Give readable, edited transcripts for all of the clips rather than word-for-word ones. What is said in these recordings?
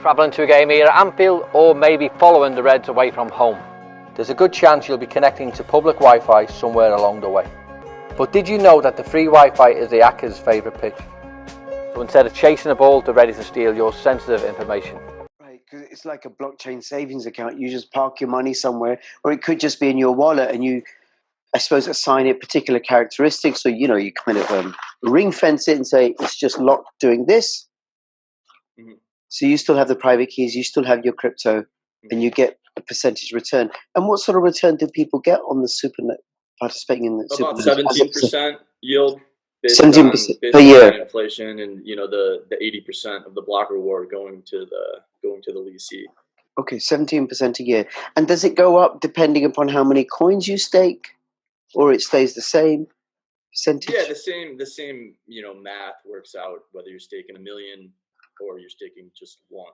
Travelling to a game here at Anfield, or maybe following the Reds away from home. There's a good chance you'll be connecting to public Wi-Fi somewhere along the way. But did you know that the free Wi-Fi is the hacker's favourite pitch? So instead of chasing a ball, they're ready to steal your sensitive information. Right, because it's like a blockchain savings account. You just park your money somewhere, or it could just be in your wallet, and you, I suppose, assign it particular characteristics. So, you kind of ring fence it and say it's just locked doing this. Mm-hmm. So you still have the private keys, you still have your crypto, and you get a percentage return. And what sort of return do people get on the supernode, participating in the about supernode? 17% yield based 17% on, per year. Inflation, and the 80% of the block reward going to the leasee. Okay, 17% a year. And does it go up depending upon how many coins you stake, or it stays the same percentage? Yeah, the same math works out whether you're staking 1 million or you're staking just one.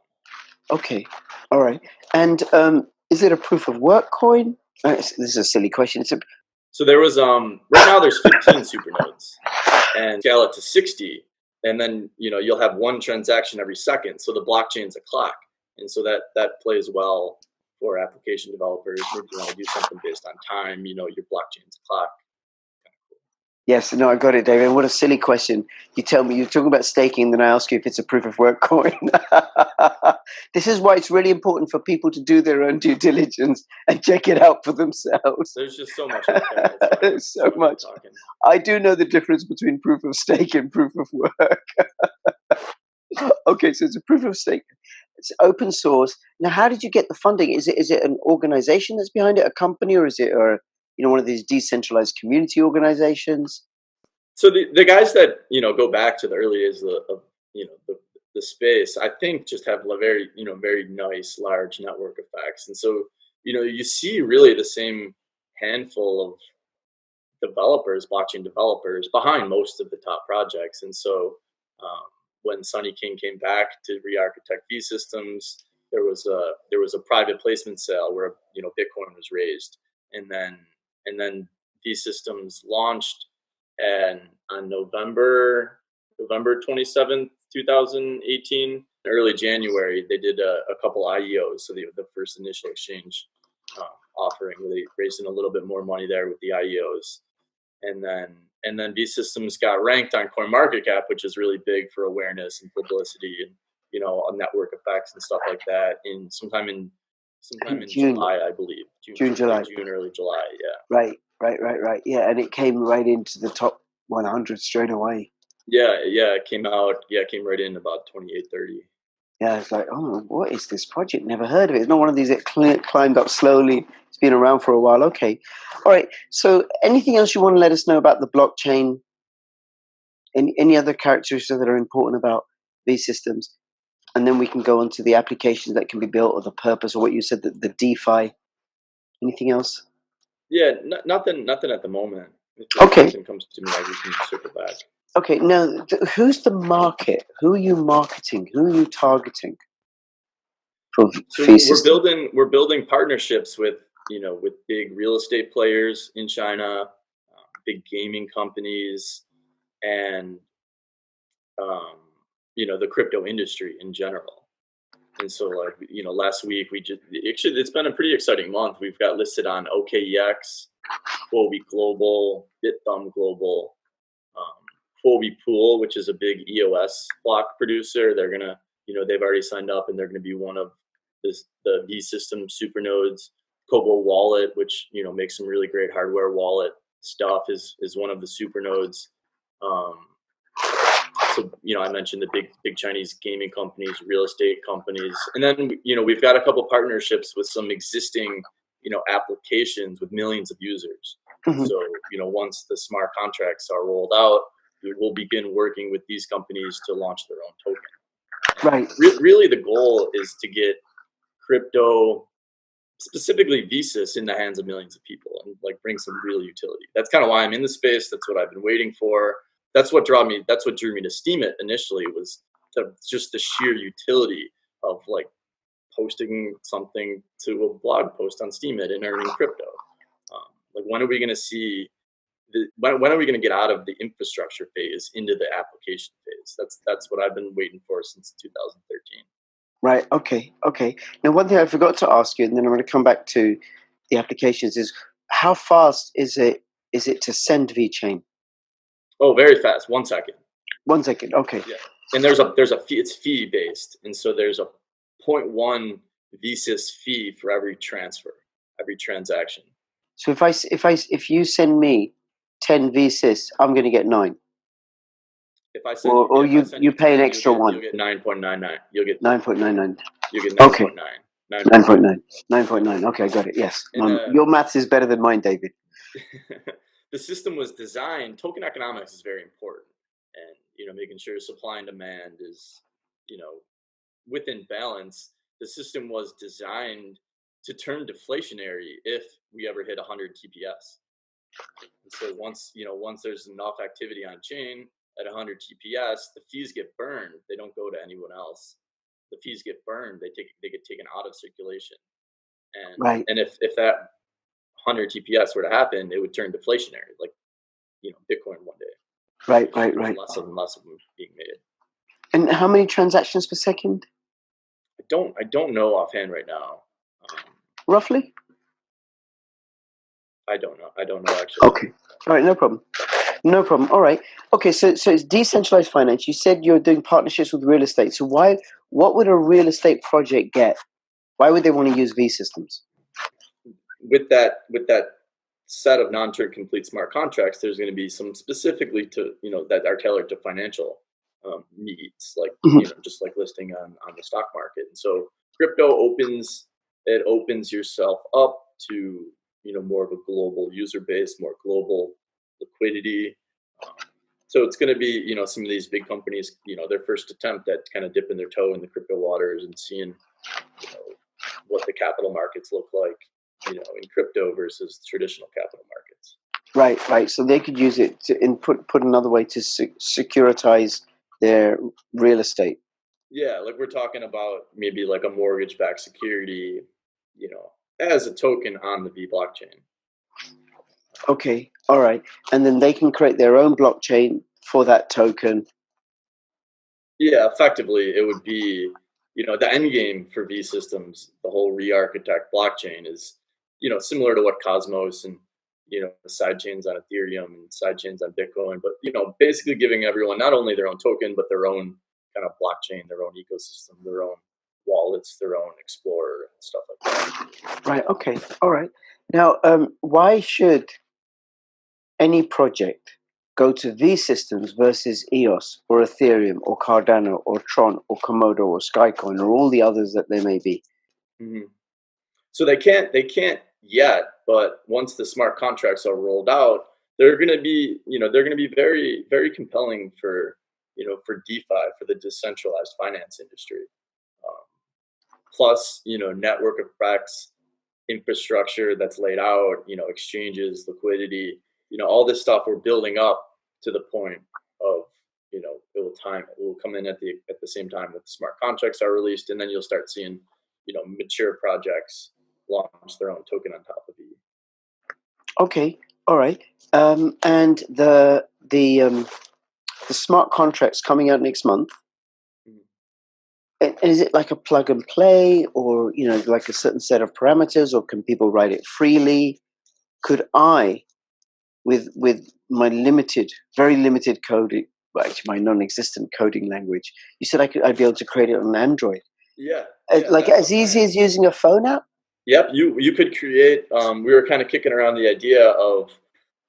Okay, all right. And is it a proof of work coin? This is a silly question. So there was right now there's 15 supernodes, and scale it to 60, and then you'll have one transaction every second. So the blockchain's a clock, and so that plays well for application developers. Maybe you want to do something based on time. Your blockchain's a clock. Yes, no, I got it, David. What a silly question. You tell me, you're talking about staking, then I ask you if it's a proof of work coin. This is why it's really important for people to do their own due diligence and check it out for themselves. There's just so much. There's so much. I do know the difference between proof of stake and proof of work. Okay, so it's a proof of stake. It's open source. Now, how did you get the funding? Is it an organization that's behind it, a company, or is it one of these decentralized community organizations? So the guys that go back to the early days of the space, I think, just have a very very nice large network effects, and so you see really the same handful of developers, blockchain developers, behind most of the top projects. And so when Sonny King came back to re-architect VSystems, there was a private placement sale where Bitcoin was raised, and then VSystems launched, and on November 27th, 2018, early January, they did a couple IEOs. So the first initial exchange offering, where they raised in a little bit more money there with the IEOs, and then VSystems got ranked on CoinMarketCap, which is really big for awareness and publicity and network effects and stuff like that. Sometime in June. July, I believe. June, early July, yeah. Right. Yeah, and it came right into the top 100 straight away. Yeah, it came out. Yeah, it came right in about 28-30. Yeah, it's like, oh, what is this project? Never heard of it. It's not one of these that climbed up slowly. It's been around for a while. Okay. All right. So anything else you want to let us know about the blockchain? Any other characteristics that are important about these systems? And then we can go on to the applications that can be built, or the purpose, or what you said, the DeFi. Anything else? Yeah, nothing at the moment. Okay. If something comes to me, we can circle back. Okay, now who's the market? Who are you marketing? Who are you targeting? So we're building partnerships with big real estate players in China, big gaming companies, and the crypto industry in general. And so, last week it's been a pretty exciting month. We've got listed on OKEX, Huobi Global, BitThumb Global, Huobi Pool, which is a big EOS block producer. They're gonna, they've already signed up, and they're gonna be one of the VSystems supernodes. Kobo Wallet, which makes some really great hardware wallet stuff, is one of the supernodes. So I mentioned the big Chinese gaming companies, real estate companies, and then we've got a couple partnerships with some existing applications with millions of users. Mm-hmm. So once the smart contracts are rolled out, we will begin working with these companies to launch their own token. Right. Really, the goal is to get crypto, specifically VSys, in the hands of millions of people and bring some real utility. That's kind of why I'm in the space. That's what I've been waiting for. That's what drew me to Steemit initially, was just the sheer utility of posting something to a blog post on Steemit and earning crypto. When are we going to see? When are we going to get out of the infrastructure phase into the application phase? That's what I've been waiting for since 2013. Right. Okay. Okay. Now, one thing I forgot to ask you, and then I'm going to come back to the applications, is how fast is it? Is it to send VChain? Oh, very fast. 1 second. 1 second. Okay. Yeah. And there's a fee. It's fee based, and so there's a 0.1 VSys fee for every transfer, every transaction. So if you send me 10 VSys, I'm going to get 9. If I send Or if I send you pay an 10, extra you'll one. get 9.99. You'll get 9.99. You get Okay. 9.9. 9.9. 9.9. Okay, I got it. Yes. And Your maths is better than mine, David. the system was designed. Token economics is very important, and making sure supply and demand is within balance. The system was designed to turn deflationary if we ever hit 100 TPS. And so once there's enough activity on chain at 100 TPS, the fees get burned. They don't go to anyone else. The fees get burned. They get taken out of circulation. And Right. and if that 100 TPS were to happen, it would turn deflationary, like Bitcoin one day. Right. There's less and less of them being made. And how many transactions per second? I don't know offhand right now. Roughly? I don't know actually. Okay. All right, no problem. No problem. All right. Okay, so it's decentralized finance. You said you're doing partnerships with real estate. So what would a real estate project get? Why would they want to use VSystems? With that set of non-turn complete smart contracts, there's going to be some specifically to that are tailored to financial needs, like just like listing on the stock market. And so crypto opens yourself up to more of a global user base, more global liquidity. So it's going to be some of these big companies, their first attempt at kind of dipping their toe in the crypto waters and seeing what the capital markets look like in crypto versus traditional capital markets. Right. So they could use it to put another way to securitize their real estate. Yeah, like we're talking about maybe like a mortgage-backed security, as a token on the V blockchain. Okay. All right. And then they can create their own blockchain for that token. Yeah, effectively, it would be, the end game for VSystems, the whole re-architect blockchain is, similar to what Cosmos and, the sidechains on Ethereum and sidechains on Bitcoin, but, basically giving everyone not only their own token, but their own kind of blockchain, their own ecosystem, their own wallets, their own explorer and stuff like that. Right. Okay. All right. Now, why should any project go to VSystems versus EOS or Ethereum or Cardano or Tron or Komodo or Skycoin or all the others that there may be? Mm-hmm. So they can't yet, but once the smart contracts are rolled out, they're going to be very, very compelling for DeFi, for the decentralized finance industry. Plus, network effects, infrastructure that's laid out, exchanges, liquidity, all this stuff we're building up to the point of, it will come in at the same time that the smart contracts are released, and then you'll start seeing, mature projects launch their own token on top of it. Okay, all right. And the smart contracts coming out next month. Is it like a plug and play, or like a certain set of parameters, or can people write it freely? Could I, with my very limited coding, well, actually my non-existent coding language, you said I'd be able to create it on Android? Yeah, like as easy as using a phone app? Yep, you could create. We were kind of kicking around the idea of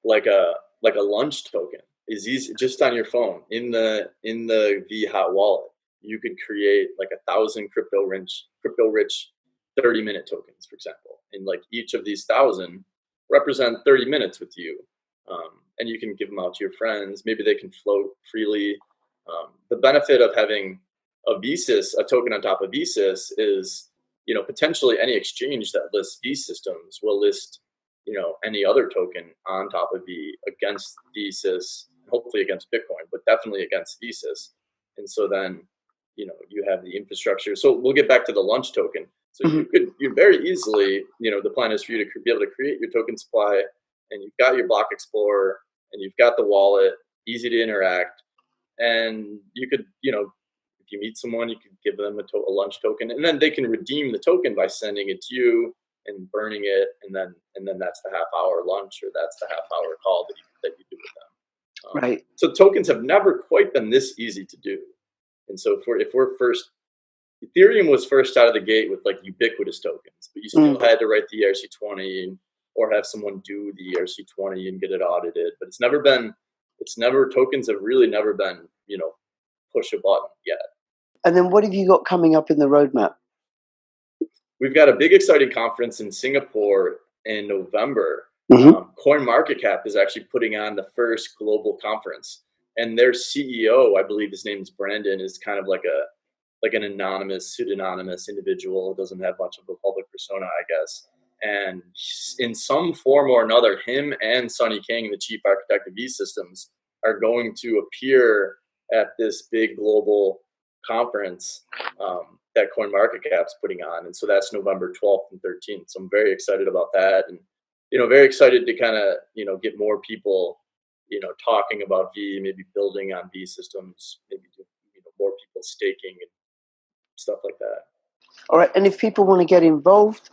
like a lunch token is easy just on your phone in the VHot wallet. You could create like 1,000 crypto rich 30-minute tokens, for example, and like each of these 1,000 represent 30 minutes with you, and you can give them out to your friends. Maybe they can float freely. The benefit of having a token on top of VSys is, potentially any exchange that lists VSystems will list, any other token on top of V against VSys, hopefully against Bitcoin, but definitely against VSys. And so then, you have the infrastructure. So we'll get back to the lunch token. So you very easily, the plan is for you to be able to create your token supply, and you've got your block explorer, and you've got the wallet, easy to interact. And you could, if you meet someone, you could give them a lunch token, and then they can redeem the token by sending it to you and burning it, and then that's the half-hour lunch, or that's the half-hour call that you do with them. Right. So tokens have never quite been this easy to do, and so if we're first, Ethereum was first out of the gate with like ubiquitous tokens, but you still had to write the ERC20 or have someone do the ERC20 and get it audited. But tokens have really never been, push a button yet. And then what have you got coming up in the roadmap? We've got a big exciting conference in Singapore in November. CoinMarketCap is actually putting on the first global conference, and their CEO, I believe his name is Brandon, is kind of like an anonymous, pseudonymous individual. Doesn't have much of a public persona, I guess. And in some form or another, him and Sonny King, the chief architect of VSystems, are going to appear at this big global conference that CoinMarketCap's putting on. And so that's November 12th and 13th. So I'm very excited about that, and very excited to kind of get more people talking about V, maybe building on VSystems, maybe more people staking and stuff like that. All right, and if people want to get involved,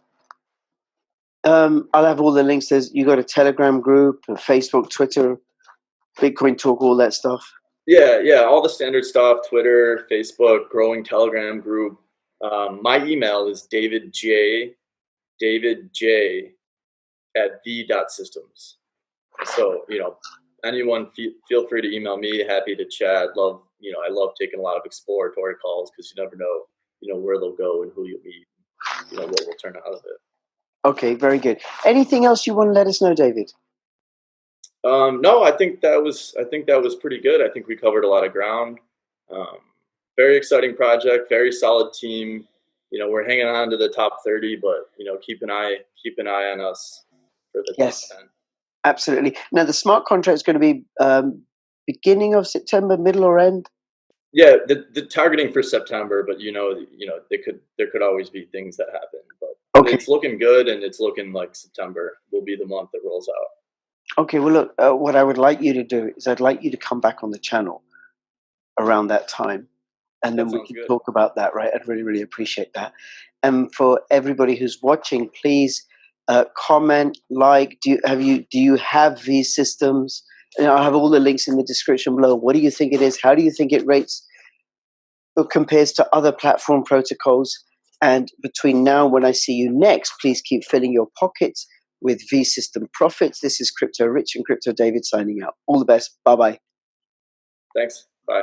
I'll have all the links. You got a Telegram group, a Facebook, Twitter, Bitcoin Talk, all that stuff. Yeah, all the standard stuff: Twitter, Facebook, growing Telegram group. My email is davidj at v.systems. So anyone feel free to email me. Happy to chat. I love taking a lot of exploratory calls, because you never know where they'll go and who you'll meet, what will turn out of it. Okay, very good. Anything else you want to let us know, David? No, I think that was pretty good. I think we covered a lot of ground. Very exciting project, very solid team. We're hanging on to the top 30, but keep an eye on us for the top 10. Absolutely. Now the smart contract is going to be beginning of September, middle or end? Yeah, the targeting for September, but there could always be things that happen. But it's looking good, and it's looking like September will be the month that rolls out. Okay, well, look, what I would like you to do is I'd like you to come back on the channel around that time, and then we can talk about that, right? I'd really, really appreciate that. And for everybody who's watching, please comment, like. Do you have VSystems? I'll have all the links in the description below. What do you think it is? How do you think it rates or compares to other platform protocols? And between now and when I see you next, please keep filling your pockets with VSystem profits. This is Crypto Rich and Crypto David signing out. All the best. Bye-bye. Thanks. Bye.